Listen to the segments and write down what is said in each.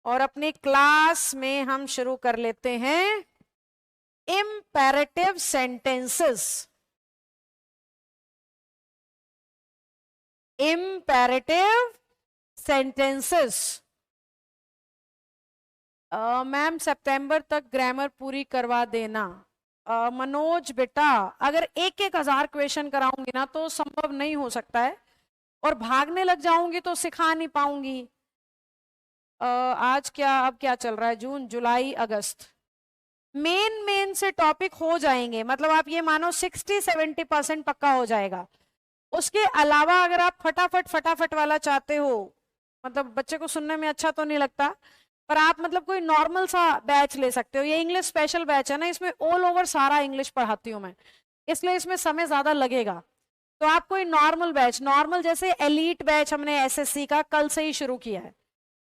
और अपनी क्लास में हम शुरू कर लेते हैं imperative sentences. Imperative sentences. Ma'am सितंबर तक ग्रामर पूरी करवा देना। मनोज बेटा, अगर 1,000 क्वेश्चन कराऊंगी ना तो संभव नहीं हो सकता है, और भागने लग जाऊंगी तो सिखा नहीं पाऊंगी। आज क्या, अब क्या चल रहा है, जून, जुलाई, अगस्त। मेन से टॉपिक हो जाएंगे, मतलब आप ये मानो 60-70% पक्का हो जाएगा। उसके अलावा अगर आप फटाफट वाला चाहते हो, मतलब बच्चे को सुनने में अच्छा तो नहीं लगता, पर आप मतलब कोई नॉर्मल सा बैच ले सकते हो। ये इंग्लिश स्पेशल बैच है ना, इसमें ऑल ओवर सारा इंग्लिश पढ़ाती हूँ मैं, इसलिए इसमें समय ज्यादा लगेगा। तो आप कोई नॉर्मल बैच, नॉर्मल जैसे एलीट बैच हमने एसएससी का कल से ही शुरू किया है,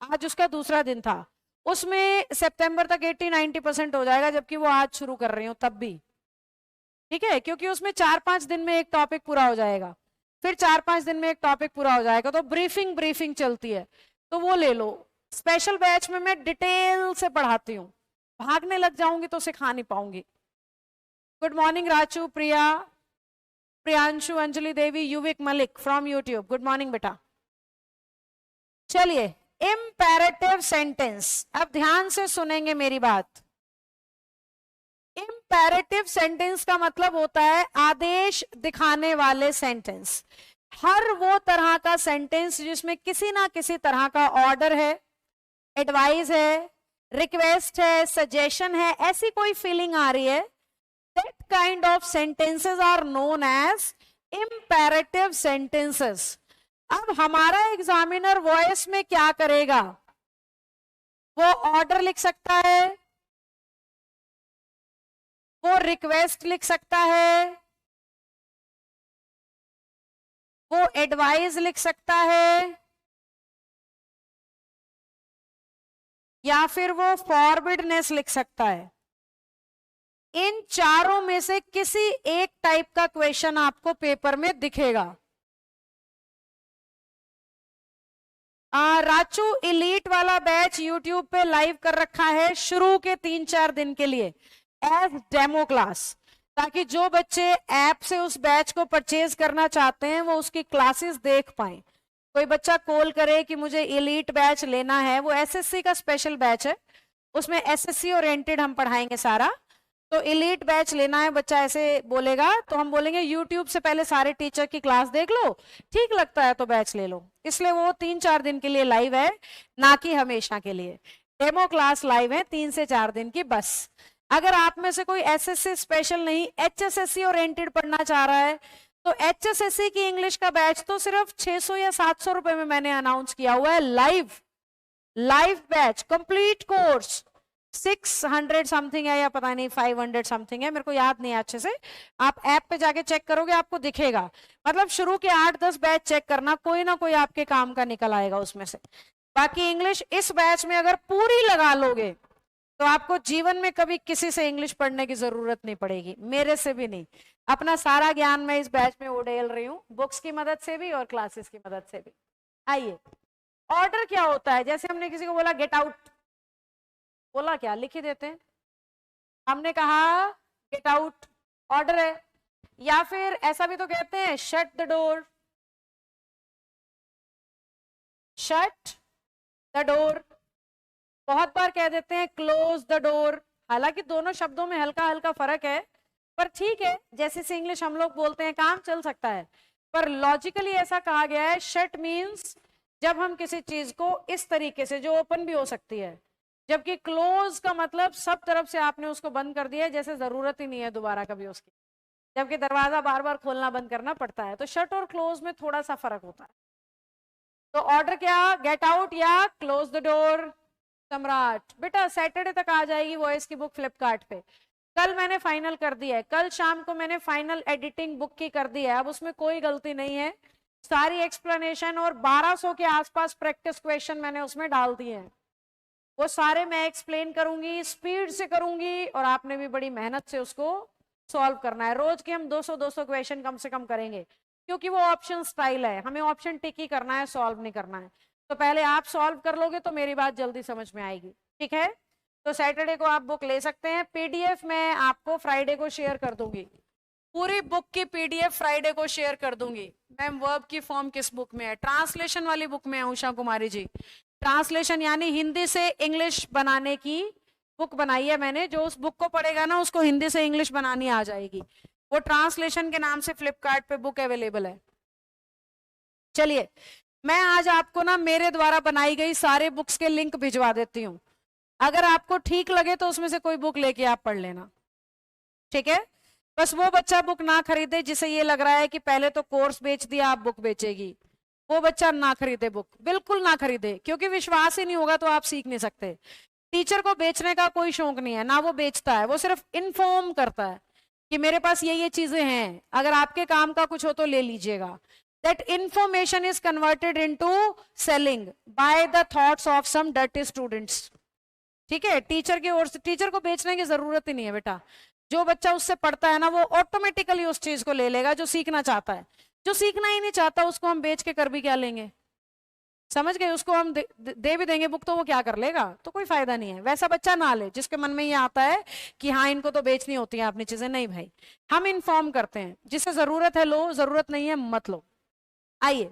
आज उसका दूसरा दिन था, उसमें सितंबर तक 80-90% हो जाएगा, जबकि वो आज शुरू कर रही हूँ तब भी। ठीक है, क्योंकि उसमें 4-5 दिन में एक टॉपिक पूरा हो जाएगा, फिर 4-5 दिन में एक टॉपिक पूरा हो जाएगा, तो ब्रीफिंग चलती है, तो वो ले लो। स्पेशल बैच में मैं डिटेल से पढ़ाती हूँ, भागने लग जाऊंगी तो सिखा नहीं पाऊंगी। Good morning Rachu, Priya, Priyanshu, Anjali Devi, Yuvik Malik from YouTube, good morning बेटा। चलिए, इम्पेरेटिव सेंटेंस, अब ध्यान से सुनेंगे मेरी बात। इम्पेरेटिव सेंटेंस का मतलब होता है आदेश दिखाने वाले सेंटेंस। हर वो तरह का सेंटेंस जिसमें किसी ना किसी तरह का ऑर्डर है, एडवाइस है, रिक्वेस्ट है, सजेशन है, ऐसी कोई फीलिंग आ रही है, that kind of sentences are known as imperative sentences. अब हमारा एग्जामिनर वॉइस में क्या करेगा, वो ऑर्डर लिख सकता है, वो रिक्वेस्ट लिख सकता है, वो एडवाइस लिख सकता है, या फिर वो फॉरबिडनेस लिख सकता है। इन चारों में से किसी एक टाइप का क्वेश्चन आपको पेपर में दिखेगा। राचू, इलीट वाला बैच यूट्यूब पे लाइव कर रखा है शुरू के 3-4 दिन के लिए एज डेमो क्लास, ताकि जो बच्चे ऐप से उस बैच को परचेज करना चाहते हैं वो उसकी क्लासेस देख पाए। कोई बच्चा कॉल करे कि मुझे इलीट बैच लेना है, वो एसएससी का स्पेशल बैच है, उसमें एसएससी ओरिएंटेड हम पढ़ाएंगे सारा। तो इलीट बैच लेना है, बच्चा ऐसे बोलेगा तो हम बोलेंगे यूट्यूब से पहले सारे टीचर की क्लास देख लो, ठीक लगता है तो बैच ले लो। इसलिए वो 3-4 दिन के लिए लाइव है, ना कि हमेशा के लिए। डेमो क्लास लाइव है 3 से 4 दिन की बस। अगर आप में से कोई एसएससी स्पेशल नहीं, एचएसएससी ओरिएंटेड पढ़ना चाह रहा है, तो एचएसएससी की इंग्लिश का बैच तो सिर्फ 600 या 700 रुपए में मैंने अनाउंस किया हुआ है। Live batch, complete course 600 something है, या पता नहीं 500 समथिंग है, मेरे को याद नहीं है अच्छे से। आप ऐप पे जाके चेक करोगे आपको दिखेगा। मतलब शुरू के 8-10 बैच चेक करना, कोई ना कोई आपके काम का निकल आएगा उसमें से। बाकी इंग्लिश इस बैच में अगर पूरी लगा लोगे तो आपको जीवन में कभी किसी से इंग्लिश पढ़ने की जरूरत नहीं पड़ेगी, मेरे से भी नहीं। अपना सारा ज्ञान मैं इस बैच में उड़ेल रही हूँ, बुक्स की मदद से भी और क्लासेस की मदद से भी। आइए, ऑर्डर क्या होता है? जैसे हमने किसी को बोला गेट आउट, बोला क्या, लिख ही देते हैं। हमने कहा गेट आउट, ऑर्डर है। या फिर ऐसा भी तो कहते हैं shut the door, shut the door. बहुत बार कह देते हैं क्लोज द डोर, हालांकि दोनों शब्दों में हल्का हल्का फर्क है, पर ठीक है, जैसे से इंग्लिश हम लोग बोलते हैं काम चल सकता है। पर लॉजिकली ऐसा कहा गया है, शट मीन्स जब हम किसी चीज को इस तरीके से, जो ओपन भी हो सकती है, जबकि क्लोज का मतलब सब तरफ से आपने उसको बंद कर दिया है, जैसे जरूरत ही नहीं है दोबारा कभी उसकी, जबकि दरवाजा बार बार खोलना बंद करना पड़ता है। तो शट और क्लोज में थोड़ा सा फर्क होता है। तो ऑर्डर क्या, गेट आउट या क्लोज द डोर। सम्राट बेटा, सैटरडे तक आ जाएगी वॉइस की बुक फ्लिपकार्ट पे। कल मैंने फाइनल कर दिया है, कल शाम को मैंने फाइनल एडिटिंग बुक की कर दी है, अब उसमें कोई गलती नहीं है, सारी एक्सप्लेनेशन और 1200 के आसपास प्रैक्टिस क्वेश्चन मैंने उसमें डाल दिए हैं। वो सारे मैं एक्सप्लेन करूंगी, स्पीड से करूंगी, और आपने भी बड़ी मेहनत से उसको सॉल्व करना है। रोज के हम 200-200 क्वेश्चन कम से कम करेंगे, क्योंकि वो ऑप्शन स्टाइल है, हमें ऑप्शन टिक ही करना है, सॉल्व नहीं करना है। तो पहले आप सॉल्व कर लोगे तो मेरी बात जल्दी समझ में आएगी, ठीक है। तो सैटरडे को आप बुक ले सकते हैं। पीडीएफ मैं आपको फ्राइडे को शेयर कर दूंगी, पूरी बुक की पीडीएफ फ्राइडे को शेयर कर दूंगी। मैम वर्ब की फॉर्म किस बुक में है? ट्रांसलेशन वाली बुक में है उषा कुमारी जी। ट्रांसलेशन यानी हिंदी से इंग्लिश बनाने की बुक बनाई है मैंने। जो उस बुक को पढ़ेगा ना उसको हिंदी से इंग्लिश बनानी आ जाएगी। वो ट्रांसलेशन के नाम से फ्लिपकार्ट पे बुक अवेलेबल है। चलिए मैं आज आपको ना मेरे द्वारा बनाई गई सारे बुक्स के लिंक भिजवा देती हूँ। अगर आपको ठीक लगे तो उसमें से कोई बुक लेके आप पढ़ लेना, ठीक है। बस वो बच्चा बुक ना खरीदे जिसे ये लग रहा है कि पहले तो कोर्स बेच दिया आप बुक बेचेगी, वो बच्चा ना खरीदे बुक, बिल्कुल ना खरीदे, क्योंकि विश्वास ही नहीं होगा तो आप सीख नहीं सकते। टीचर को बेचने का कोई शौक नहीं है, ना वो बेचता है, वो सिर्फ इन्फॉर्म करता है कि मेरे पास ये चीजें हैं, अगर आपके काम का कुछ हो तो ले लीजिएगा। That information is converted into selling by the thoughts of some dirty students, ठीक है। टीचर की ओर से टीचर को बेचने की जरूरत ही नहीं है बेटा। जो बच्चा उससे पढ़ता है ना वो ऑटोमेटिकली उस चीज को ले लेगा जो सीखना चाहता है। जो सीखना ही नहीं चाहता उसको हम बेच के कर भी क्या लेंगे, समझ गए। उसको हम दे भी देंगे बुक तो वो क्या कर लेगा, तो कोई फायदा नहीं है। वैसा बच्चा ना ले जिसके मन में ये आता है कि हाँ इनको तो बेचनी होती है अपनी चीजें। नहीं भाई, हम इन्फॉर्म करते हैं, जिसे जरूरत है लो, जरूरत नहीं है मत लो। आइए,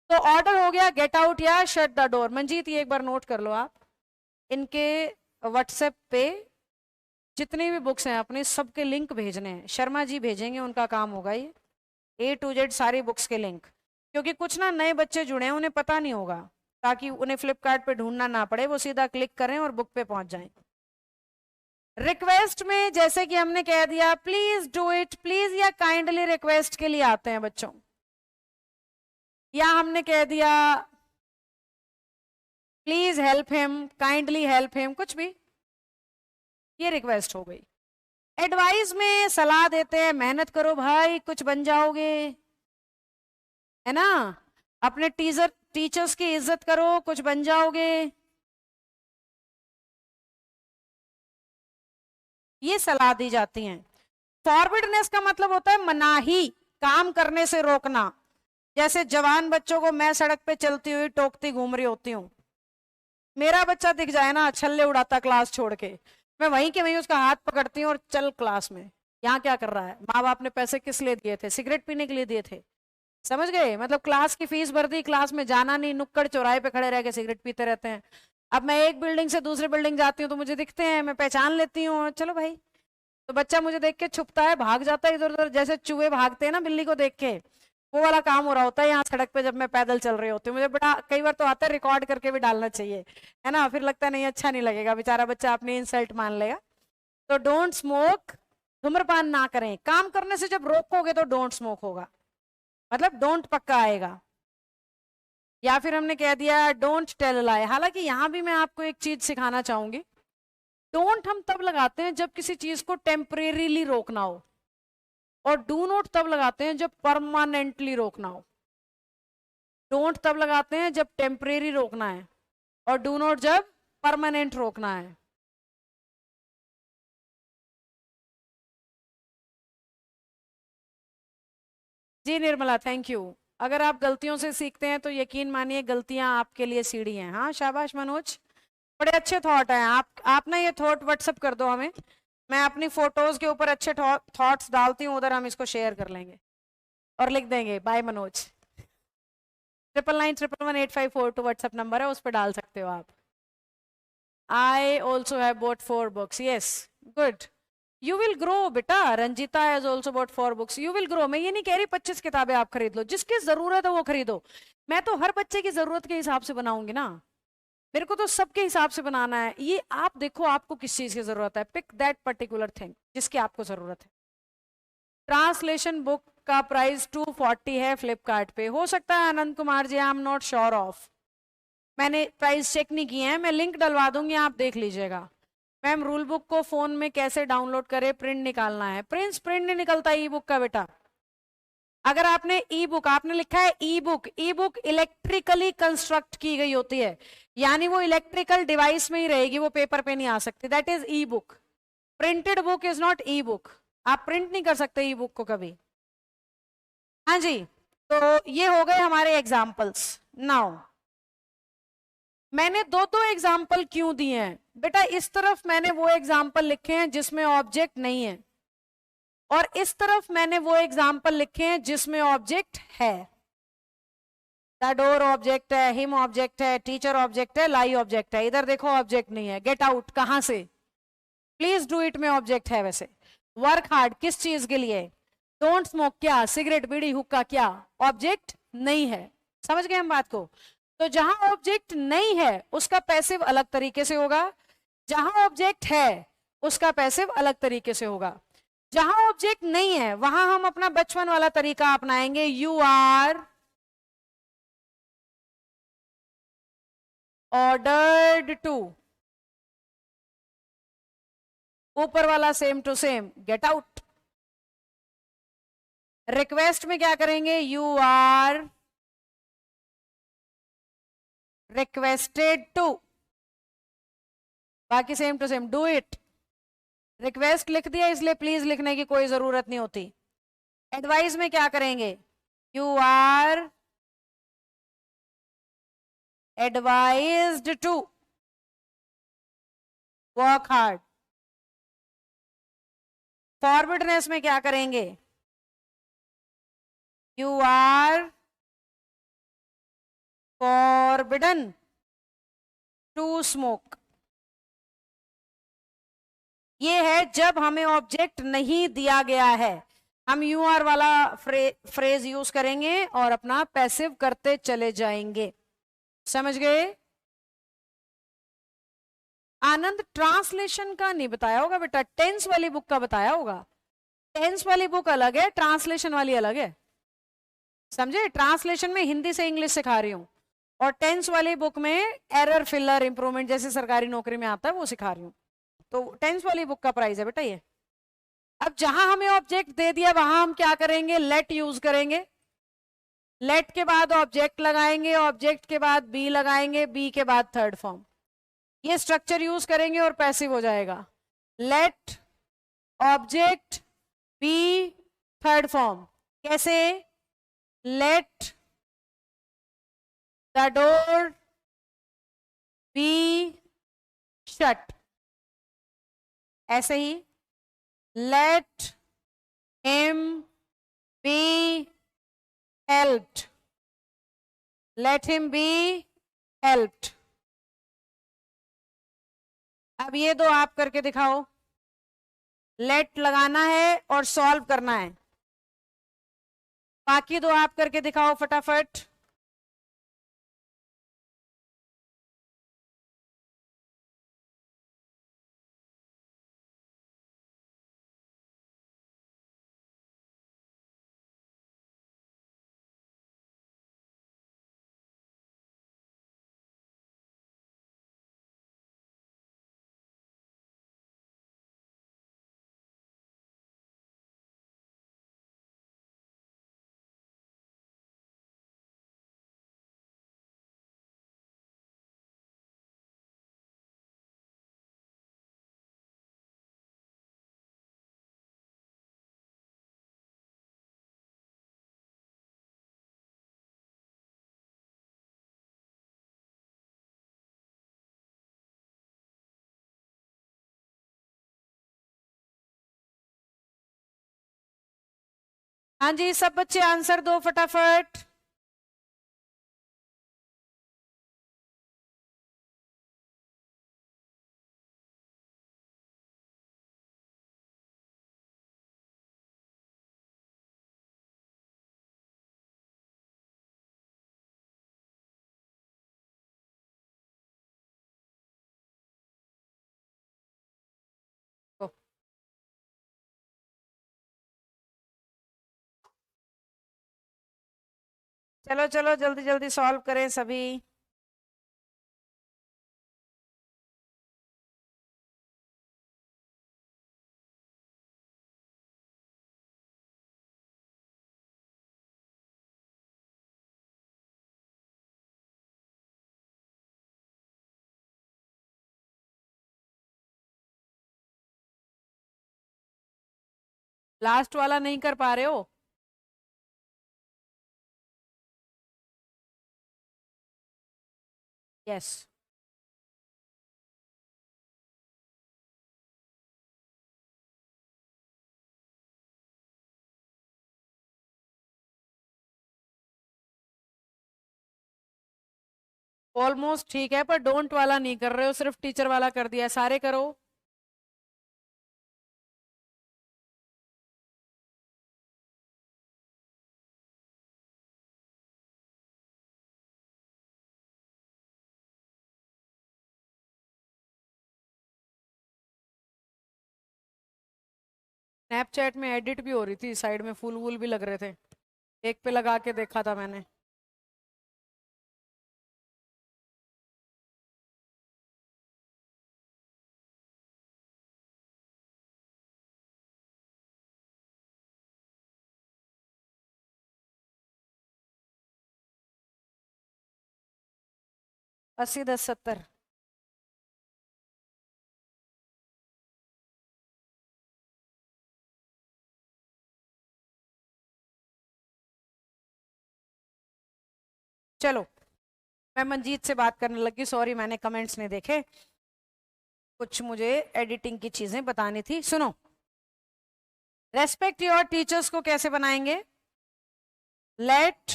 तो ऑर्डर हो गया गेट आउट या शट द डोर। मंजीत ये एक बार नोट कर लो आप, इनके व्हाट्सएप पे जितनी भी बुक्स हैं अपने सबके लिंक भेजने हैं। शर्मा जी भेजेंगे, उनका काम होगा ये A to Z सारी बुक्स के लिंक। क्योंकि कुछ ना नए बच्चे जुड़े हैं, उन्हें पता नहीं होगा, ताकि उन्हें फ्लिपकार्ट पे ढूंढना ना पड़े, वो सीधा क्लिक करें और बुक पे पहुंच जाएं। रिक्वेस्ट में जैसे कि हमने कह दिया प्लीज डू इट, प्लीज या काइंडली रिक्वेस्ट के लिए आते हैं बच्चों, या हमने कह दिया please help him, kindly help him, कुछ भी, ये रिक्वेस्ट हो गई। एडवाइस में सलाह देते हैं मेहनत करो भाई कुछ बन जाओगे, है ना। अपने टीचर्स की इज्जत करो कुछ बन जाओगे, ये सलाह दी जाती है। फॉरवर्डनेस का मतलब होता है मनाही, काम करने से रोकना। जैसे जवान बच्चों को मैं सड़क पे चलती हुई टोकती घूम रही होती हूँ, मेरा बच्चा दिख जाए ना छल्ले उड़ाता क्लास छोड़ के, मैं वहीं के वहीं उसका हाथ पकड़ती हूँ और चल क्लास में। यहाँ क्या कर रहा है, माँ बाप ने पैसे किस लिए दिए थे, सिगरेट पीने के लिए दिए थे, समझ गए। मतलब क्लास की फीस भर दी, क्लास में जाना नहीं, नुक्कड़ चौराहे पे खड़े रह के सिगरेट पीते रहते हैं। अब मैं एक बिल्डिंग से दूसरी बिल्डिंग जाती हूँ तो मुझे दिखते हैं, मैं पहचान लेती हूँ, चलो भाई। तो बच्चा मुझे देख के छुपता है, भाग जाता है इधर उधर, जैसे चूहे भागते हैं ना बिल्ली को देख के, वो वाला काम हो रहा होता है यहाँ सड़क पे जब मैं पैदल चल रही होती हूँ। मुझे बड़ा कई बार तो आता है, रिकॉर्ड करके भी डालना चाहिए, है ना, फिर लगता नहीं अच्छा नहीं लगेगा, बेचारा बच्चा अपनी इंसल्ट मान लेगा। तो डोंट स्मोक, धूम्रपान ना करें। काम करने से जब रोकोगे तो डोंट स्मोक होगा, मतलब डोंट पक्का आएगा। या फिर हमने कह दिया डोंट टेल लाई। हालांकि यहां भी मैं आपको एक चीज सिखाना चाहूंगी, डोंट हम तब लगाते हैं जब किसी चीज को टेम्परेरीली रोकना हो, और डू नॉट तब लगाते हैं जब परमानेंटली रोकना हो। डोंट तब लगाते हैं जब टेम्परेरी रोकना है, और डू नॉट जब परमानेंट रोकना है। जी निर्मला थैंक यू। अगर आप गलतियों से सीखते हैं तो यकीन मानिए गलतियां आपके लिए सीढ़ी हैं। हाँ शाबाश मनोज, बड़े अच्छे थॉट हैं। आप ना ये थॉट व्हाट्सअप कर दो हमें, मैं अपनी फोटोज के ऊपर अच्छे थॉट्स डालती हूँ, उधर हम इसको शेयर कर लेंगे और लिख देंगे बाय मनोज। 99911854 व्हाट्सएप नंबर है, उस पर डाल सकते हो आप। I also have bought 4 books, yes good, you will grow बेटा। Ranjita has also bought 4 books, you will grow. मैं ये नहीं कह रही 25 किताबें आप खरीद लो, जिसकी जरूरत है वो खरीदो। मैं तो हर बच्चे की जरूरत के हिसाब से बनाऊंगी ना, मेरे को तो सबके हिसाब से बनाना है। ये आप देखो आपको किस चीज की जरूरत है, पिक दैट पर्टिकुलर थिंग जिसकी आपको जरूरत है। ट्रांसलेशन बुक का प्राइस 240 है फ्लिपकार्ट पे। हो सकता है Anand Kumar ji, I am not sure of, मैंने प्राइस चेक नहीं किए हैं, मैं लिंक डलवा दूंगी आप देख लीजिएगा। मैम रूल बुक को फोन में कैसे डाउनलोड करें, प्रिंट निकालना है। प्रिंट नहीं निकलता ई बुक का बेटा। अगर आपने ई बुक, आपने लिखा है ई बुक, ई बुक इलेक्ट्रिकली कंस्ट्रक्ट की गई होती है, यानी वो इलेक्ट्रिकल डिवाइस में ही रहेगी, वो पेपर पे नहीं आ सकती, that is E book. Printed book is not E book, आप प्रिंट नहीं कर सकते ई बुक को कभी। हाँ जी, तो ये हो गए हमारे एग्जाम्पल्स। नाउ मैंने दो दो एग्जाम्पल क्यों दिए हैं बेटा? इस तरफ मैंने वो एग्जाम्पल लिखे हैं जिसमें ऑब्जेक्ट नहीं है, और इस तरफ मैंने वो एग्जाम्पल लिखे हैं जिसमें ऑब्जेक्ट है। द डोर ऑब्जेक्ट है, हिम ऑब्जेक्ट है, टीचर ऑब्जेक्ट है, लाई ऑब्जेक्ट है। इधर देखो ऑब्जेक्ट नहीं है। गेट आउट कहां से? प्लीज डू इट में ऑब्जेक्ट है। वैसे वर्क हार्ड किस चीज के लिए? डोंट स्मोक क्या? सिगरेट बीड़ी हुक्का क्या? ऑब्जेक्ट नहीं है। समझ गए हम बात को? तो जहां ऑब्जेक्ट नहीं है उसका पैसिव अलग तरीके से होगा, जहां ऑब्जेक्ट है उसका पैसिव अलग तरीके से होगा। जहां ऑब्जेक्ट नहीं है वहां हम अपना बचपन वाला तरीका अपनाएंगे, यू आर ऑर्डर्ड टू। ऊपर वाला same to same, get out. Request में क्या करेंगे? You are requested to. बाकी same to same, do it. Request लिख दिया इसलिए प्लीज लिखने की कोई जरूरत नहीं होती। एडवाइस में क्या करेंगे? You are advised to work hard. Forwardness में क्या करेंगे? You are forbidden to smoke. ये है जब हमें ऑब्जेक्ट नहीं दिया गया है, हम यू आर वाला फ्रेज यूज करेंगे और अपना पैसिव करते चले जाएंगे। समझ गए? आनंद ट्रांसलेशन का नहीं बताया होगा बेटा, टेंस वाली बुक का बताया होगा। टेंस वाली बुक अलग है, ट्रांसलेशन वाली अलग है। समझे? ट्रांसलेशन में हिंदी से इंग्लिश सिखा रही हूँ, और टेंस वाली बुक में एरर फिलर इंप्रूवमेंट जैसे सरकारी नौकरी में आता है वो सिखा रही हूँ। तो टेंस वाली बुक का प्राइस है बेटा ये। अब जहां हमें ऑब्जेक्ट दे दिया वहां हम क्या करेंगे? लेट यूज करेंगे। लेट के बाद ऑब्जेक्ट लगाएंगे, ऑब्जेक्ट के बाद बी लगाएंगे, बी के बाद थर्ड फॉर्म। ये स्ट्रक्चर यूज करेंगे और पैसिव हो जाएगा। Let object be third form. कैसे? Let the door be shut. ऐसे ही let him be helped. Let him be helped. अब ये दो आप करके दिखाओ। लेट लगाना है और सॉल्व करना है। बाकी दो आप करके दिखाओ फटाफट। हाँ जी, सब बच्चे आंसर दो फटाफट। चलो चलो जल्दी जल्दी सॉल्व करें सभी। लास्ट वाला नहीं कर पा रहे हो? यस। ऑलमोस्ट ठीक है, पर डोंट वाला नहीं कर रहे हो, सिर्फ टीचर वाला कर दिया। सारे करो। स्नैपचैट में एडिट भी हो रही थी, साइड में फूल वूल भी लग रहे थे, एक पे लगा के देखा था मैंने। अस्सी 10 70। चलो, मैं मंजीत से बात करने लगी, सॉरी मैंने कमेंट्स नहीं देखे, कुछ मुझे एडिटिंग की चीजें बतानी थी। सुनो, रेस्पेक्ट योर टीचर्स को कैसे बनाएंगे? Let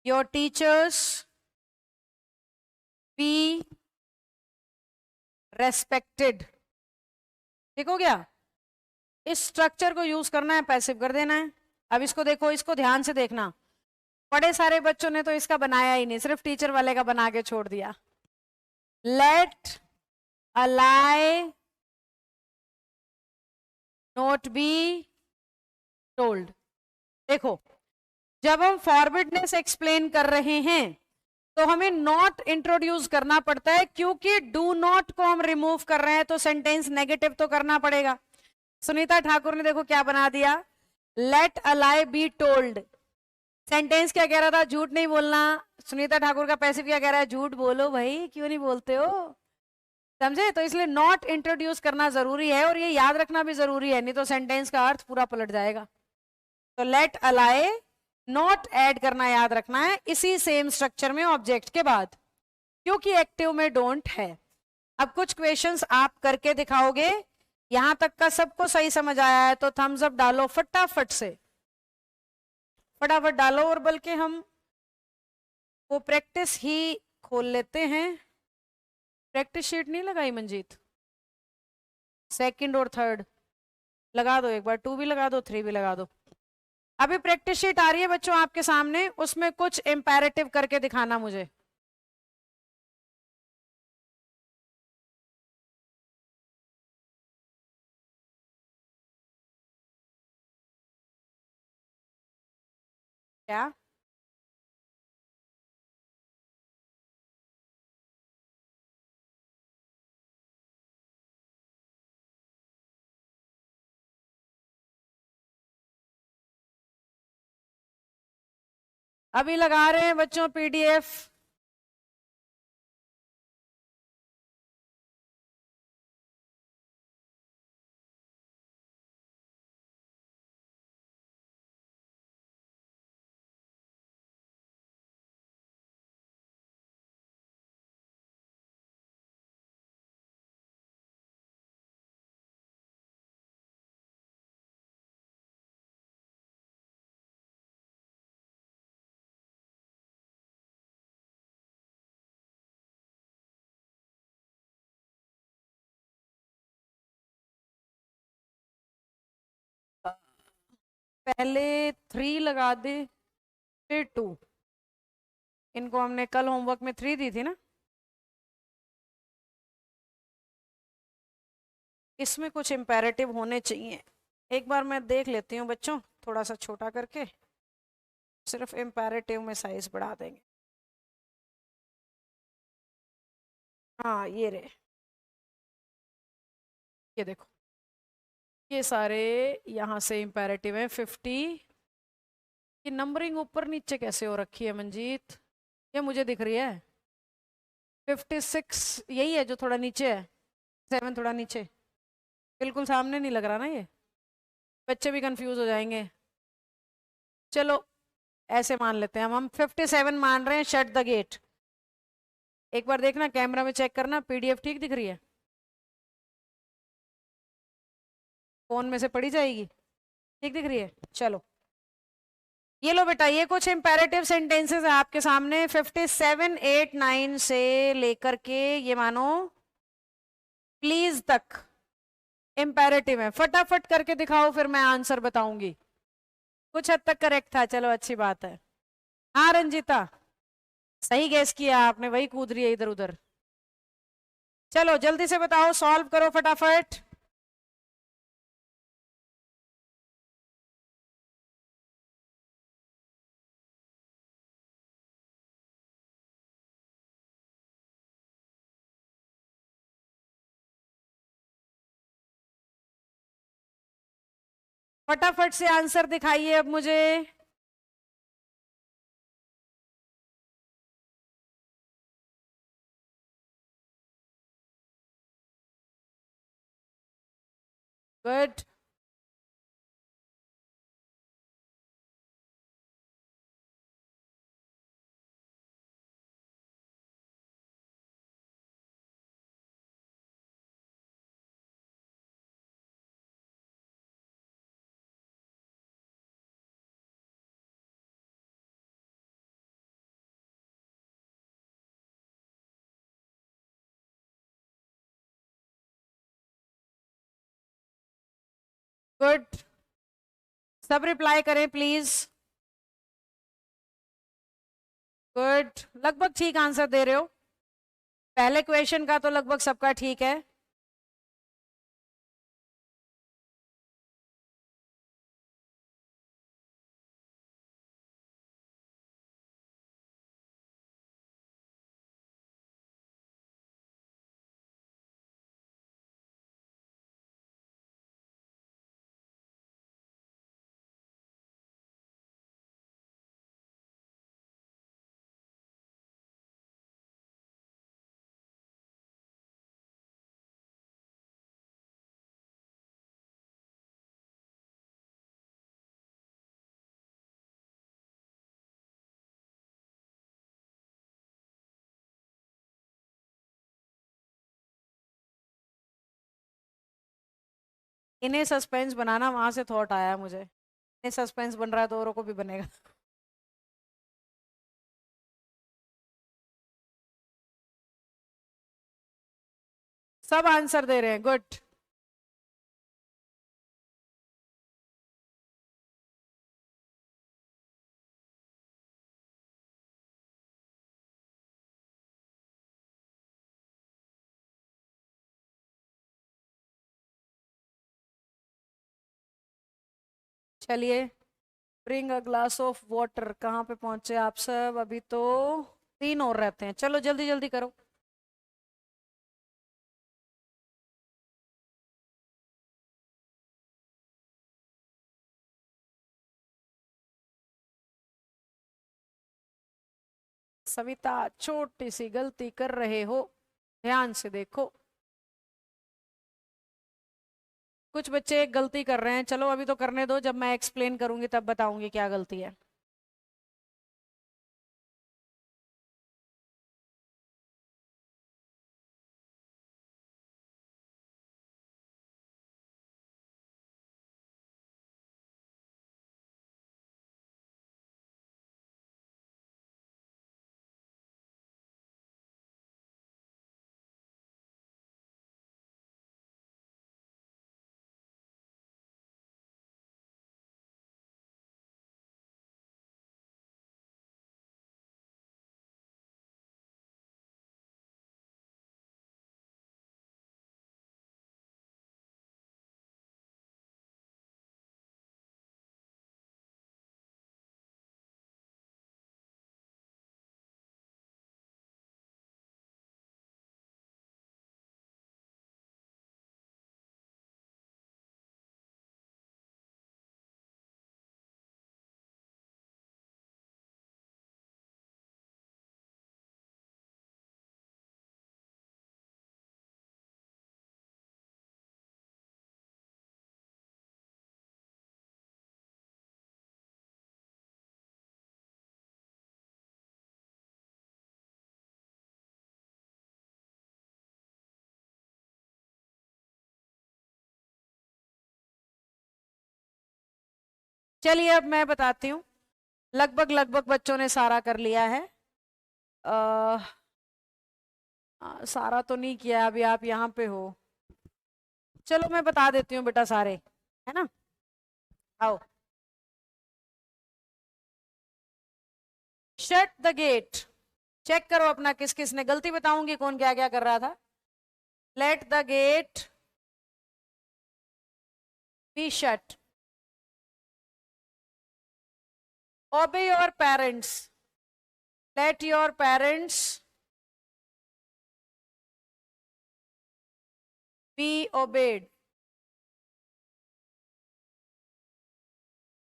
your teachers B respected. ठीक हो गया? इस स्ट्रक्चर को यूज करना है, पैसिव कर देना है। अब इसको देखो, इसको ध्यान से देखना। बड़े सारे बच्चों ने तो इसका बनाया ही नहीं, सिर्फ टीचर वाले का बना के छोड़ दिया। Let a lie not be told. देखो, जब हम फॉरबिडनेस एक्सप्लेन कर रहे हैं तो हमें नॉट इंट्रोड्यूस करना पड़ता है, क्योंकि डू नॉट को हम रिमूव कर रहे हैं तो सेंटेंस नेगेटिव तो करना पड़ेगा। सुनीता ठाकुर ने देखो क्या बना दिया, let a lie be told. Sentence क्या कह रहा था? झूठ नहीं बोलना। सुनीता ठाकुर का पैसिव क्या कह रहा है? झूठ बोलो भाई, क्यों नहीं बोलते हो? समझे? तो इसलिए नॉट इंट्रोड्यूस करना जरूरी है, और ये याद रखना भी जरूरी है, नहीं तो सेंटेंस का अर्थ पूरा पलट जाएगा। तो लेट अलाए, नॉट ऐड करना याद रखना है, इसी सेम स्ट्रक्चर में ऑब्जेक्ट के बाद, क्योंकि एक्टिव में डोंट है। अब कुछ क्वेश्चंस आप करके दिखाओगे। यहां तक का सबको सही समझ आया है तो थम्स अप डालो फटाफट से, फटाफट डालो। और बल्कि हम वो प्रैक्टिस ही खोल लेते हैं। प्रैक्टिस शीट नहीं लगाई मंजीत? सेकंड और थर्ड लगा दो एक बार, 2 भी लगा दो, 3 भी लगा दो। अभी प्रैक्टिस शीट आ रही है बच्चों आपके सामने, उसमें कुछ इंपैरेटिव करके दिखाना मुझे। क्या? अभी लगा रहे हैं बच्चों पीडीएफ। पहले 3 लगा दे, फिर 2। इनको हमने कल होमवर्क में 3 दी थी ना। इसमें कुछ इंपेरेटिव होने चाहिए। एक बार मैं देख लेती हूँ बच्चों, थोड़ा सा छोटा करके, सिर्फ इंपेरेटिव में साइज बढ़ा देंगे। हाँ ये रहे, ये देखो, ये सारे यहाँ से इंपेरेटिव है। 50 की नंबरिंग ऊपर नीचे कैसे हो रखी है मंजीत? ये मुझे दिख रही है। 56 यही है जो थोड़ा नीचे है, 7 थोड़ा नीचे, बिल्कुल सामने नहीं लग रहा ना, ये बच्चे भी कंफ्यूज हो जाएंगे। चलो ऐसे मान लेते हैं हम 57 मान रहे हैं। Shut the gate. एक बार देखना, कैमरा में चेक करना, पीडीएफ ठीक दिख रही है? फोन में से पढ़ी जाएगी, ठीक दिख रही है? चलो, ये लो बेटा, ये कुछ इंपेरेटिव सेंटेंसेस है आपके सामने, 57, 8, 9 से लेकर के ये मानो प्लीज तक इंपेरेटिव है। फटाफट करके दिखाओ, फिर मैं आंसर बताऊंगी। कुछ हद तक करेक्ट था, चलो अच्छी बात है। हाँ रंजीता, सही गैस किया आपने, वही कूद रही है इधर उधर। चलो जल्दी से बताओ, सॉल्व करो फटाफट। फटाफट से आंसर दिखाइए अब मुझे। गुड। गुड, सब रिप्लाई करें प्लीज। गुड, लगभग ठीक आंसर दे रहे हो। पहले क्वेश्चन का तो लगभग सबका ठीक है। इन्हें सस्पेंस बनाना, वहां से थॉट आया मुझे, इन्हें सस्पेंस बन रहा है तो औरों को भी बनेगा। सब आंसर दे रहे हैं, गुड। चलिए, bring a glass of water, कहाँ पे पहुंचे आप सब? अभी तो 3 और रहते हैं, चलो जल्दी जल्दी करो। सविता, छोटी सी गलती कर रहे हो, ध्यान से देखो। कुछ बच्चे एक गलती कर रहे हैं, चलो अभी तो करने दो, जब मैं एक्सप्लेन करूंगी तब बताऊंगी क्या गलती है। चलिए अब मैं बताती हूँ। लगभग लगभग बच्चों ने सारा कर लिया है। सारा तो नहीं किया, अभी आप यहाँ पे हो। चलो मैं बता देती हूँ बेटा सारे, है ना। आओ। Shut the gate. चेक करो अपना किस किस ने, गलती बताऊंगी कौन क्या क्या कर रहा था। Let the gate be shut. obey your parents. Let your parents be obeyed.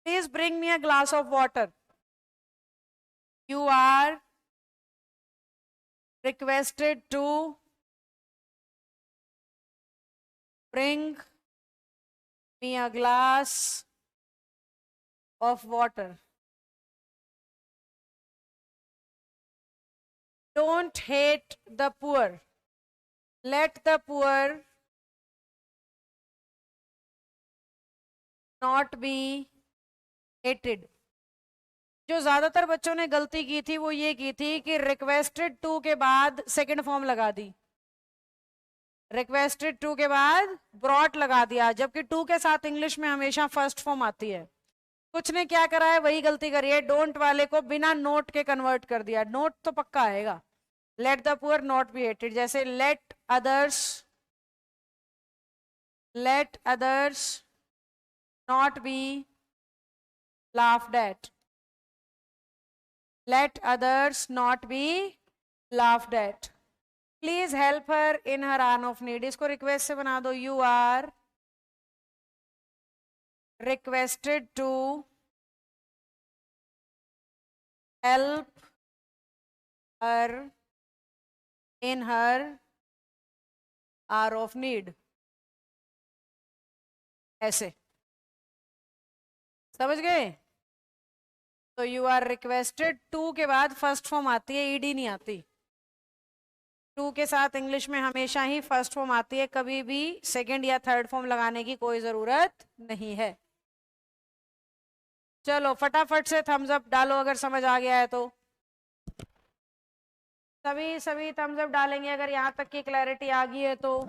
Please bring me a glass of water. You are requested to bring me a glass of water. Don't hate the poor. Let the poor not be hated. जो ज्यादातर बच्चों ने गलती की थी वो ये की थी कि रिक्वेस्टेड टू के बाद सेकंड फॉर्म लगा दी, रिक्वेस्टेड टू के बाद ब्रॉट लगा दिया, जबकि टू के साथ इंग्लिश में हमेशा फर्स्ट फॉर्म आती है। कुछ ने क्या करा है, वही गलती करी है, डोंट वाले को बिना नोट के कन्वर्ट कर दिया। नोट तो पक्का आएगा। Let the poor not be hated, जैसे let others not be laughed at. let others not be laughed at. Please help her in her hour of need. इसको रिक्वेस्ट से बना दो, you are requested to help her in her hour of need. ऐसे समझ गए। तो you are requested, to के बाद फर्स्ट फॉर्म आती है, ईडी नहीं आती। टू के साथ इंग्लिश में हमेशा ही फर्स्ट फॉर्म आती है, कभी भी सेकंड या थर्ड फॉर्म लगाने की कोई जरूरत नहीं है। चलो फटाफट से थम्स अप डालो अगर समझ आ गया है तो। सभी थम्स अप डालेंगे अगर यहाँ तक की क्लैरिटी आ गई है तो।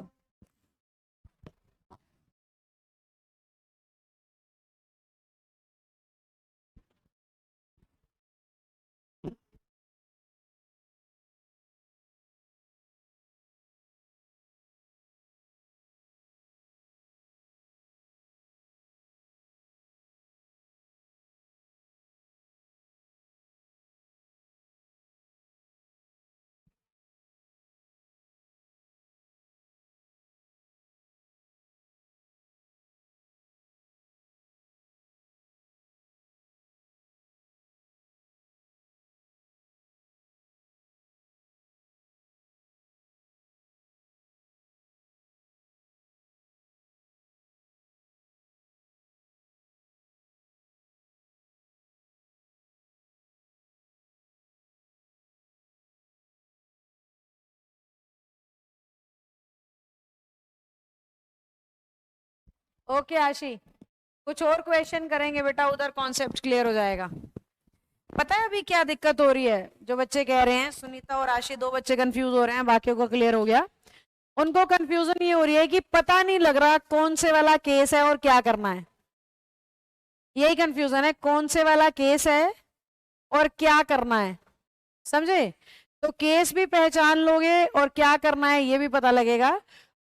ओके आशी, कुछ और क्वेश्चन करेंगे बेटा, उधर कॉन्सेप्ट क्लियर हो जाएगा। पता है अभी क्या दिक्कत हो रही है, जो बच्चे कह रहे हैं, सुनीता और आशी दो बच्चे कंफ्यूज हो रहे हैं, बाकियों को क्लियर हो गया। उनको कंफ्यूजन ये हो रही है कि पता नहीं लग रहा कौन से वाला केस है और क्या करना है। यही कंफ्यूजन है, कौन से वाला केस है और क्या करना है, समझे। तो केस भी पहचान लोगे और क्या करना है ये भी पता लगेगा,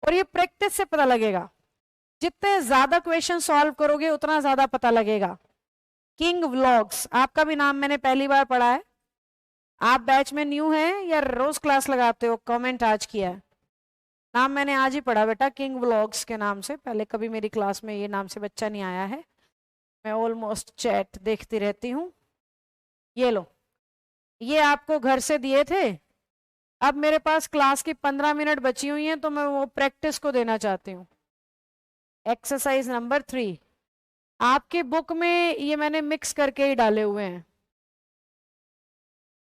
और ये प्रैक्टिस से पता लगेगा। जितने ज्यादा क्वेश्चन सॉल्व करोगे उतना ज्यादा पता लगेगा। किंग व्लॉग्स, आपका भी नाम मैंने पहली बार पढ़ा है। आप बैच में न्यू हैं या रोज क्लास लगाते हो? कमेंट आज किया है। नाम मैंने आज ही पढ़ा बेटा, किंग व्लॉग्स के नाम से। पहले कभी मेरी क्लास में ये नाम से बच्चा नहीं आया है। मैं ऑलमोस्ट चैट देखती रहती हूँ। ये लो, ये आपको घर से दिए थे। अब मेरे पास क्लास की 15 मिनट बची हुई हैं, तो मैं वो प्रैक्टिस को देना चाहती हूँ। एक्सरसाइज नंबर 3 आपकी बुक में ये मैंने मिक्स करके ही डाले हुए हैं,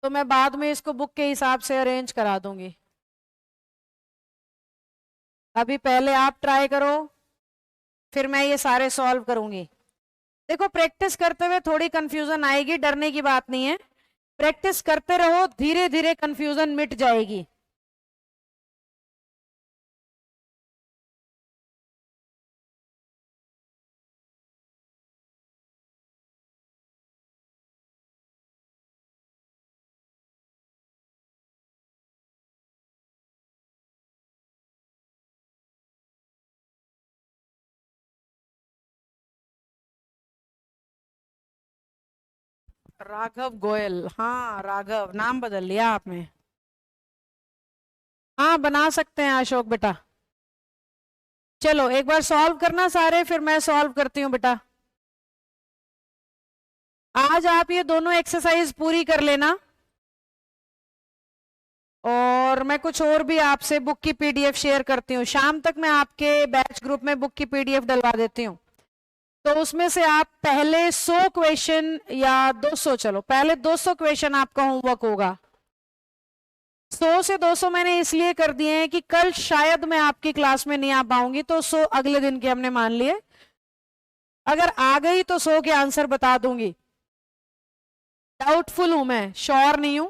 तो मैं बाद में इसको बुक के हिसाब से अरेंज करा दूंगी। अभी पहले आप ट्राई करो, फिर मैं ये सारे सॉल्व करूंगी। देखो प्रैक्टिस करते हुए थोड़ी कंफ्यूजन आएगी, डरने की बात नहीं है, प्रैक्टिस करते रहो, धीरे धीरे कंफ्यूजन मिट जाएगी। राघव गोयल, हाँ राघव नाम बदल लिया आपने। हाँ बना सकते हैं अशोक बेटा। चलो एक बार सॉल्व करना सारे, फिर मैं सॉल्व करती हूँ बेटा। आज आप ये दोनों एक्सरसाइज पूरी कर लेना, और मैं कुछ और भी आपसे बुक की पीडीएफ शेयर करती हूँ। शाम तक मैं आपके बैच ग्रुप में बुक की पीडीएफ डलवा देती हूँ। तो उसमें से आप पहले 100 क्वेश्चन या 200, चलो पहले 200 क्वेश्चन आपका होमवर्क होगा। 100 से 200 मैंने इसलिए कर दिए हैं कि कल शायद मैं आपकी क्लास में नहीं आ पाऊंगी, तो 100 अगले दिन के हमने मान लिए। अगर आ गई तो 100 के आंसर बता दूंगी। डाउटफुल हूं मैं, श्योर नहीं हूं।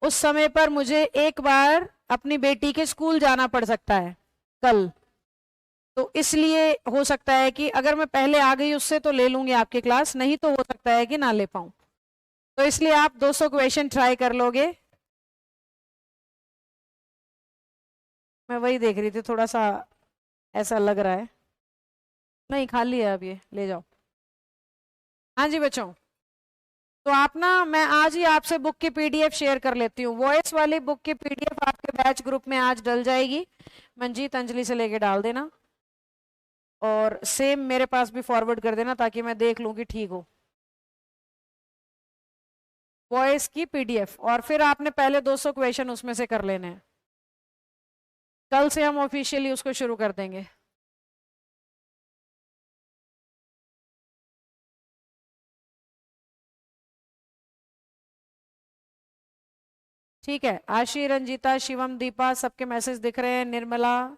उस समय पर मुझे एक बार अपनी बेटी के स्कूल जाना पड़ सकता है कल, तो इसलिए हो सकता है कि अगर मैं पहले आ गई उससे तो ले लूंगी आपकी क्लास, नहीं तो हो सकता है कि ना ले पाऊं। तो इसलिए आप 200 क्वेश्चन ट्राई कर लोगे। मैं वही देख रही थी, थोड़ा सा ऐसा लग रहा है। नहीं खाली है, अब ये ले जाओ। हाँ जी बच्चों, तो आप ना, मैं आज ही आपसे बुक की पीडीएफ शेयर कर लेती हूँ। वॉइस वाली बुक की पीडीएफ आपके बैच ग्रुप में आज डल जाएगी। मंजीत अंजलि से लेके डाल देना, और सेम मेरे पास भी फॉरवर्ड कर देना ताकि मैं देख लूँ कि ठीक हो। वॉइस की पीडीएफ, और फिर आपने पहले 200 क्वेश्चन उसमें से कर लेने हैं। कल से हम ऑफिशियली उसको शुरू कर देंगे। ठीक है, आशी, रंजीता, शिवम, दीपा सबके मैसेज दिख रहे हैं। निर्मला,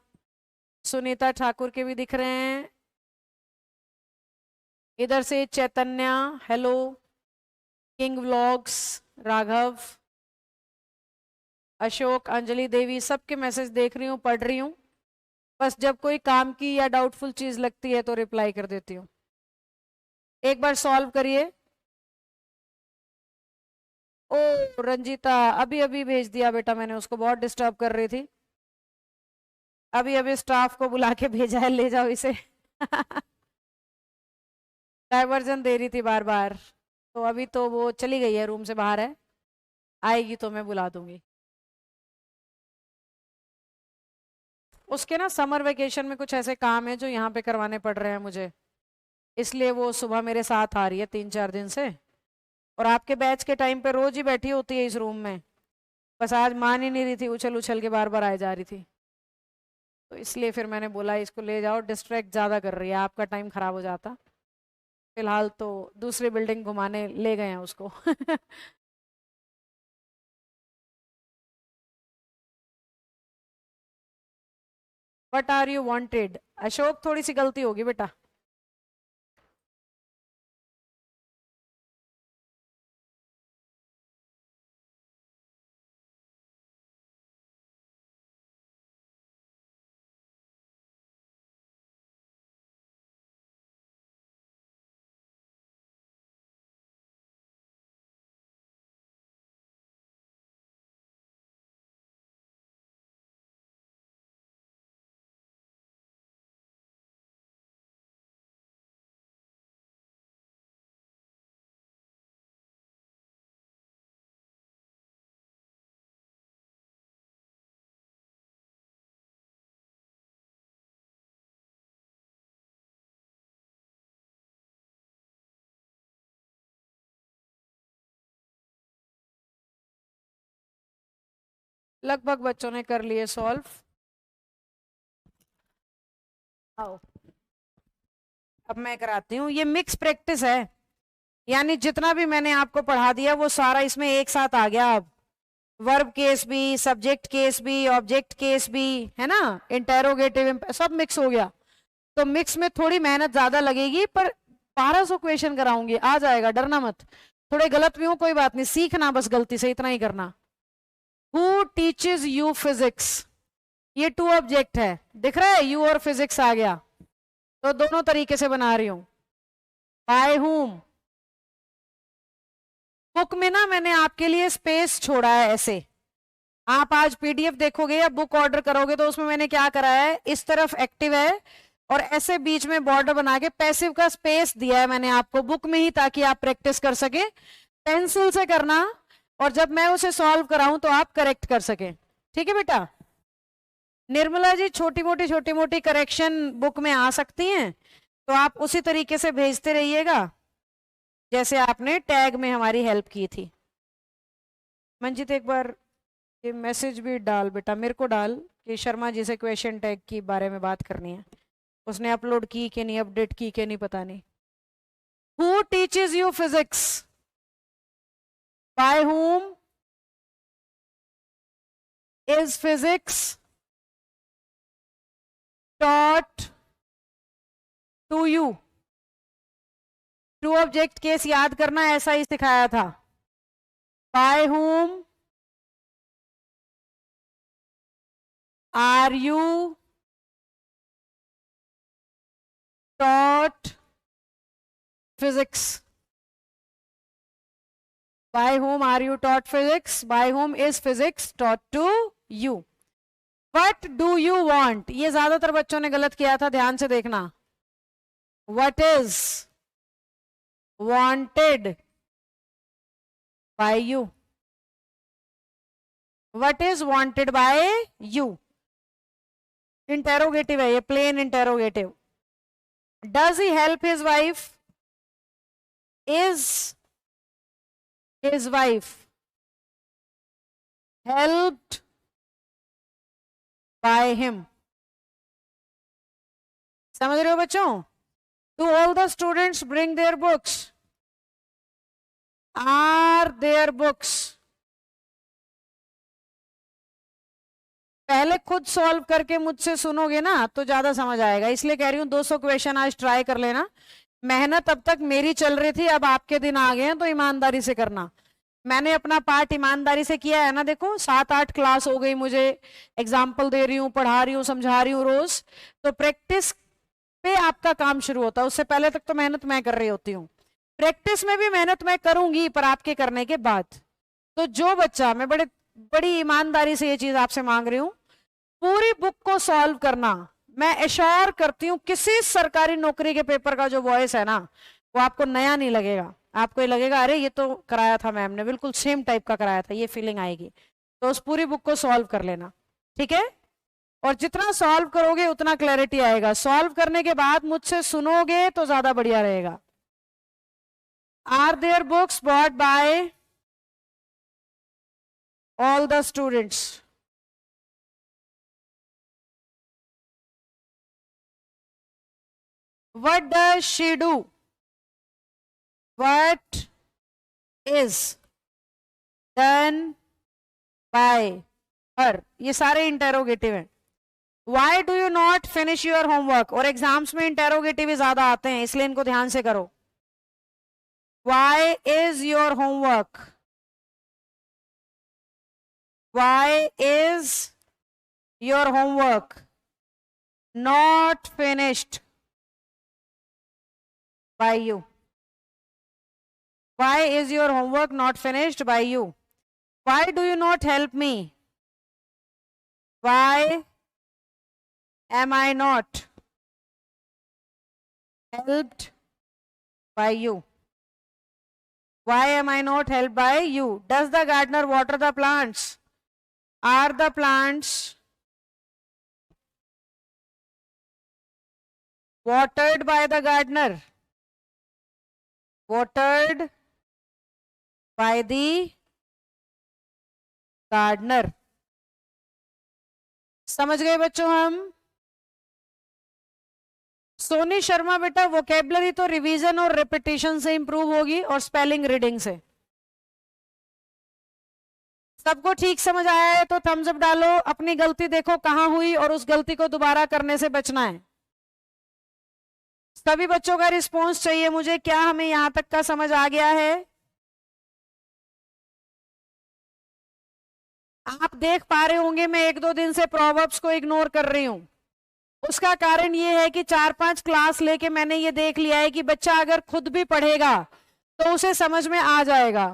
सुनीता ठाकुर के भी दिख रहे हैं। इधर से Chaitanya, hello, king vlogs, Raghav, Ashok, Anjali Devi, सबके मैसेज देख रही हूँ, पढ़ रही हूँ। बस जब कोई काम की या डाउटफुल चीज लगती है तो रिप्लाई कर देती हूँ। एक बार सॉल्व करिए। ओ रंजीता, अभी अभी भेज दिया बेटा मैंने उसको, बहुत डिस्टर्ब कर रही थी। अभी अभी स्टाफ को बुला के भेजा है, ले जाओ इसे। डाइवर्जन दे रही थी बार बार, तो अभी तो वो चली गई है, रूम से बाहर है, आएगी तो मैं बुला दूंगी। उसके ना समर वेकेशन में कुछ ऐसे काम है जो यहाँ पे करवाने पड़ रहे हैं मुझे, इसलिए वो सुबह मेरे साथ आ रही है 3-4 दिन से। और आपके बैच के टाइम पे रोज ही बैठी होती है इस रूम में, बस आज मान ही नहीं रही थी, उछल उछल के बार बार आए जा रही थी। तो इसलिए फिर मैंने बोला इसको ले जाओ, डिस्ट्रैक्ट ज़्यादा कर रही है, आपका टाइम खराब हो जाता। फिलहाल तो दूसरी बिल्डिंग घुमाने ले गए हैं उसको। What are you wanted, Ashok थोड़ी सी गलती होगी बेटा। लगभग बच्चों ने कर लिए सॉल्व। आओ अब मैं कराती हूँ, ये मिक्स प्रैक्टिस है, यानी जितना भी मैंने आपको पढ़ा दिया वो सारा इसमें एक साथ आ गया। अब वर्ब केस भी, सब्जेक्ट केस भी, ऑब्जेक्ट केस भी, है ना, इंटेरोगेटिव सब मिक्स हो गया। तो मिक्स में थोड़ी मेहनत ज्यादा लगेगी, पर 1200 क्वेश्चन कराऊंगी, आ जाएगा, डरना मत। थोड़े गलत भी हो कोई बात नहीं, सीखना बस गलती से, इतना ही करना। हु टीचेज यू फिजिक्स, ये टू ऑब्जेक्ट है, दिख रहा है, यू और फिजिक्स आ गया, तो दोनों तरीके से बना रही हूं। बाय हुम, बुक में ना मैंने आपके लिए स्पेस छोड़ा है ऐसे, आप आज पीडीएफ देखोगे या बुक ऑर्डर करोगे तो उसमें मैंने क्या करा है, इस तरफ एक्टिव है और ऐसे बीच में बॉर्डर बना के पैसिव का स्पेस दिया है मैंने आपको बुक में ही, ताकि आप प्रैक्टिस कर सके। पेंसिल से करना, और जब मैं उसे सॉल्व कराऊं तो आप करेक्ट कर सके, ठीक है बेटा। निर्मला जी, छोटी मोटी करेक्शन बुक में आ सकती हैं, तो आप उसी तरीके से भेजते रहिएगा जैसे आपने टैग में हमारी हेल्प की थी। मंजित एक बार ये मैसेज भी डाल बेटा, मेरे को डाल कि शर्मा जी से क्वेश्चन टैग की बारे में बात करनी है, उसने अपलोड की कि नहीं, अपडेट की कि नहीं, पता नहीं। Who teaches you physics, by whom is physics taught to you? Two object case याद करना, ऐसा ही सिखाया था। By whom are you taught physics? By whom are you taught physics? By whom is physics taught to you? What do you want? ये ज्यादातर बच्चों ने गलत किया था, ध्यान से देखना। What is wanted by you? What is wanted by you? Interrogative है ये, plain interrogative. Does he help his wife? Is his wife helped by him? समझ रहे हो बच्चों? Do all the students bring their books? Are their books? पहले खुद solve करके मुझसे सुनोगे ना तो ज्यादा समझ आएगा, इसलिए कह रही हूं 200 क्वेश्चन आज ट्राई कर लेना। मेहनत अब तक मेरी चल रही थी, अब आपके दिन आ गए हैं तो ईमानदारी से करना। मैंने अपना पार्ट ईमानदारी से किया है ना, देखो 7-8 क्लास हो गई मुझे, एग्जाम्पल दे रही हूँ, पढ़ा रही हूँ, समझा रही हूँ रोज, तो प्रैक्टिस पे आपका काम शुरू होता है, उससे पहले तक तो मेहनत मैं कर रही होती हूँ। प्रैक्टिस में भी मेहनत मैं करूंगी, पर आपके करने के बाद। तो जो बच्चा, मैं बड़ी ईमानदारी से ये चीज आपसे मांग रही हूँ, पूरी बुक को सॉल्व करना। मैं एश्योर करती हूँ किसी सरकारी नौकरी के पेपर का जो वॉइस है ना, वो आपको नया नहीं लगेगा, आपको ये लगेगा अरे ये तो कराया था मैम ने, बिल्कुल सेम टाइप का कराया था, ये फीलिंग आएगी। तो उस पूरी बुक को सॉल्व कर लेना, ठीक है। और जितना सॉल्व करोगे उतना क्लैरिटी आएगा, सॉल्व करने के बाद मुझसे सुनोगे तो ज्यादा बढ़िया रहेगा। Are there books bought by all the students? What does she do? What is done by her? ये सारे इंटेरोगेटिव हैं। Why do you not finish your homework? और एग्जाम्स में इंटेरोगेटिव ही ज्यादा आते हैं, इसलिए इनको ध्यान से करो। Why is your homework? Why is your homework not finished by you? Why is your homework not finished by you? Why do you not help me? Why am I not helped by you? Why am I not helped by you? Does the gardener water the plants? Are the plants watered by the gardener? Watered by the gardener. समझ गए बच्चों हम? सोनी शर्मा बेटा, vocabulary तो revision और repetition से improve होगी और स्पेलिंग रीडिंग से। सबको ठीक समझ आया है तो थम्स अप डालो, अपनी गलती देखो कहां हुई और उस गलती को दोबारा करने से बचना है। सभी बच्चों का रिस्पॉन्स चाहिए मुझे, क्या हमें यहां तक का समझ आ गया है? आप देख पा रहे होंगे मैं 1-2 दिन से प्रोवर्ब्स को इग्नोर कर रही हूं। उसका कारण ये है कि 4-5 क्लास लेके मैंने ये देख लिया है कि बच्चा अगर खुद भी पढ़ेगा तो उसे समझ में आ जाएगा।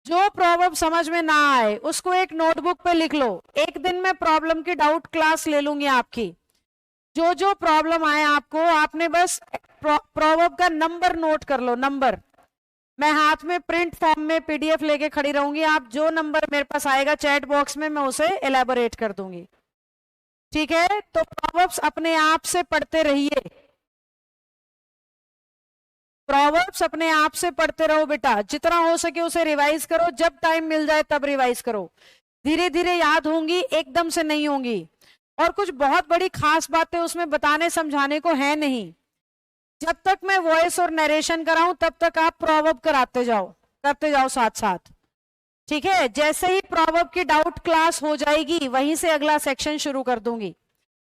जो प्रॉब्लम समझ में ना आए उसको एक नोटबुक पे लिख लो। एक दिन में प्रॉब्लम की डाउट क्लास ले लूंगी आपकी। जो जो प्रॉब्लम आए आपको, आपने बस प्रॉब्लम का नंबर नोट कर लो, नंबर। मैं हाथ में प्रिंट फॉर्म में पीडीएफ लेके खड़ी रहूंगी, आप जो नंबर मेरे पास आएगा चैट बॉक्स में मैं उसे एलैबोरेट कर दूंगी। ठीक है, तो प्रॉब्लम्स अपने आप से पढ़ते रहिए, प्रॉवर्ब्स अपने आप से पढ़ते रहो बेटा, जितना हो सके उसे रिवाइज करो, जब टाइम मिल जाए तब रिवाइज करो। धीरे धीरे याद होंगी, एकदम से नहीं होंगी। और कुछ बहुत बड़ी खास बातें उसमें बताने समझाने को है नहीं। जब तक मैं वॉइस और नरेशन कराऊं तब तक आप प्रॉवर्ब कराते जाओ, करते जाओ साथ साथ। ठीक है, जैसे ही प्रॉवर्ब की डाउट क्लास हो जाएगी वहीं से अगला सेक्शन शुरू कर दूंगी।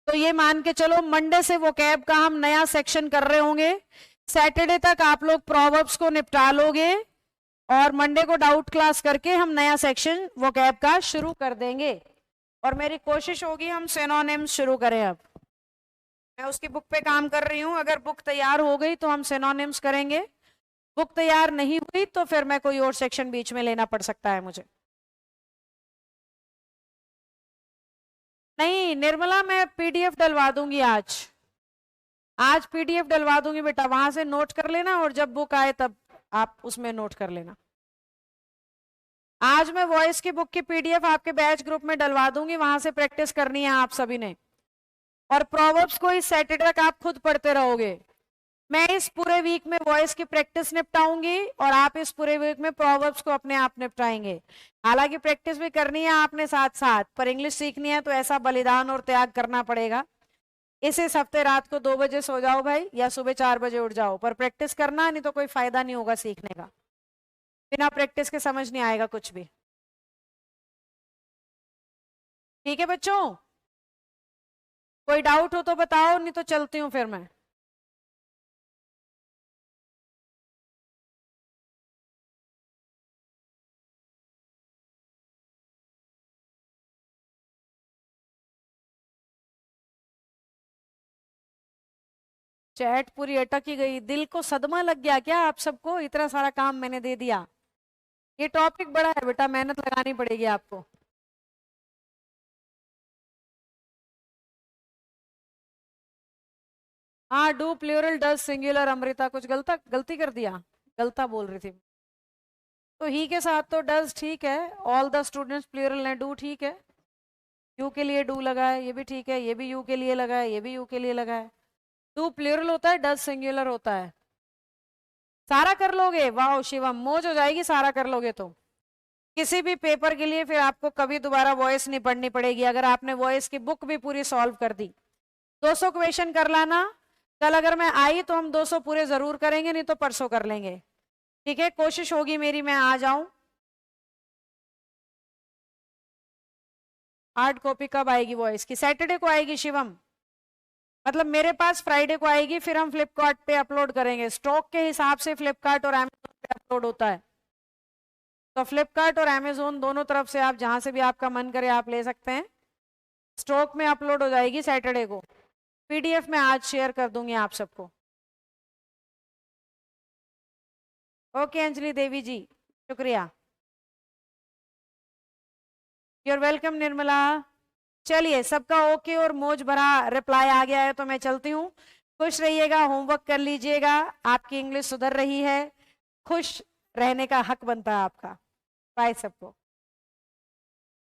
तो ये मान के चलो मंडे से वोकैब का हम नया सेक्शन कर रहे होंगे। सैटरडे तक आप लोग प्रोवर्ब्स को निपटा लोगे और मंडे को डाउट क्लास करके हम नया सेक्शन वोकैब का शुरू कर देंगे। और मेरी कोशिश होगी हम सिनोनिम्स शुरू करें। अब मैं उसकी बुक पे काम कर रही हूं, अगर बुक तैयार हो गई तो हम सिनोनिम्स करेंगे। बुक तैयार नहीं हुई तो फिर मैं कोई और सेक्शन बीच में लेना पड़ सकता है मुझे। नहीं निर्मला, मैं पीडीएफ डलवा दूंगी आज पीडीएफ डलवा दूंगी बेटा, वहां से नोट कर लेना और जब बुक आए तब आप उसमें नोट कर लेना। आज मैं वॉइस की बुक की पीडीएफ आपके बैच ग्रुप में डलवा दूंगी, वहां से प्रैक्टिस करनी है आप सभी ने। और प्रोवर्ब्स को इस सैटरडे तक आप खुद पढ़ते रहोगे। मैं इस पूरे वीक में वॉइस की प्रैक्टिस निपटाऊंगी और आप इस पूरे वीक में प्रोवर्ब्स को अपने आप निपटाएंगे। हालांकि प्रैक्टिस भी करनी है आपने साथ साथ, पर इंग्लिश सीखनी है तो ऐसा बलिदान और त्याग करना पड़ेगा। इस हफ्ते रात को 2 बजे सो जाओ भाई, या सुबह 4 बजे उठ जाओ, पर प्रैक्टिस करना, नहीं तो कोई फायदा नहीं होगा सीखने का। बिना प्रैक्टिस के समझ नहीं आएगा कुछ भी। ठीक है बच्चों, कोई डाउट हो तो बताओ, नहीं तो चलती हूँ फिर मैं। चैट पूरी अटक ही गई, दिल को सदमा लग गया क्या आप सबको? इतना सारा काम मैंने दे दिया। ये टॉपिक बड़ा है बेटा, मेहनत लगानी पड़ेगी आपको। हाँ, do plural does singular, Amrita कुछ गलती कर दिया, गलता बोल रही थी। तो ही के साथ तो डज ठीक है, ऑल द स्टूडेंट्स प्लूरल है, डू ठीक है, यू के लिए डू लगा है, ये भी ठीक है, ये भी यू के लिए लगा है, ये भी यू के लिए लगा है। डू प्लूरल होता है, डज सिंगुलर होता है। सारा कर लोगे? वाह शिवम, मौज हो जाएगी सारा कर लोगे तो। किसी भी पेपर के लिए फिर आपको कभी दोबारा वॉइस नहीं पढ़नी पड़ेगी, अगर आपने वॉइस की बुक भी पूरी सॉल्व कर दी। 200 क्वेश्चन कर लाना, कल अगर मैं आई तो हम 200 पूरे जरूर करेंगे, नहीं तो परसों कर लेंगे। ठीक है, कोशिश होगी मेरी मैं आ जाऊं। हार्ड कॉपी कब आएगी वॉइस की? सैटरडे को आएगी शिवम, मतलब मेरे पास फ्राइडे को आएगी, फिर हम फ्लिपकार्ट पे अपलोड करेंगे। स्टॉक के हिसाब से फ्लिपकार्ट और अमेजोन पे अपलोड होता है, तो फ्लिपकार्ट और अमेजोन दोनों तरफ से आप जहां से भी आपका मन करे आप ले सकते हैं। स्टॉक में अपलोड हो जाएगी सैटरडे को, पीडीएफ में आज शेयर कर दूंगी आप सबको। ओके अंजलि देवी जी, शुक्रिया। You're welcome Nirmala. चलिए, सबका ओके और मौज भरा रिप्लाई आ गया है तो मैं चलती हूँ। खुश रहिएगा, होमवर्क कर लीजिएगा, आपकी इंग्लिश सुधर रही है, खुश रहने का हक बनता है आपका। बाय सबको।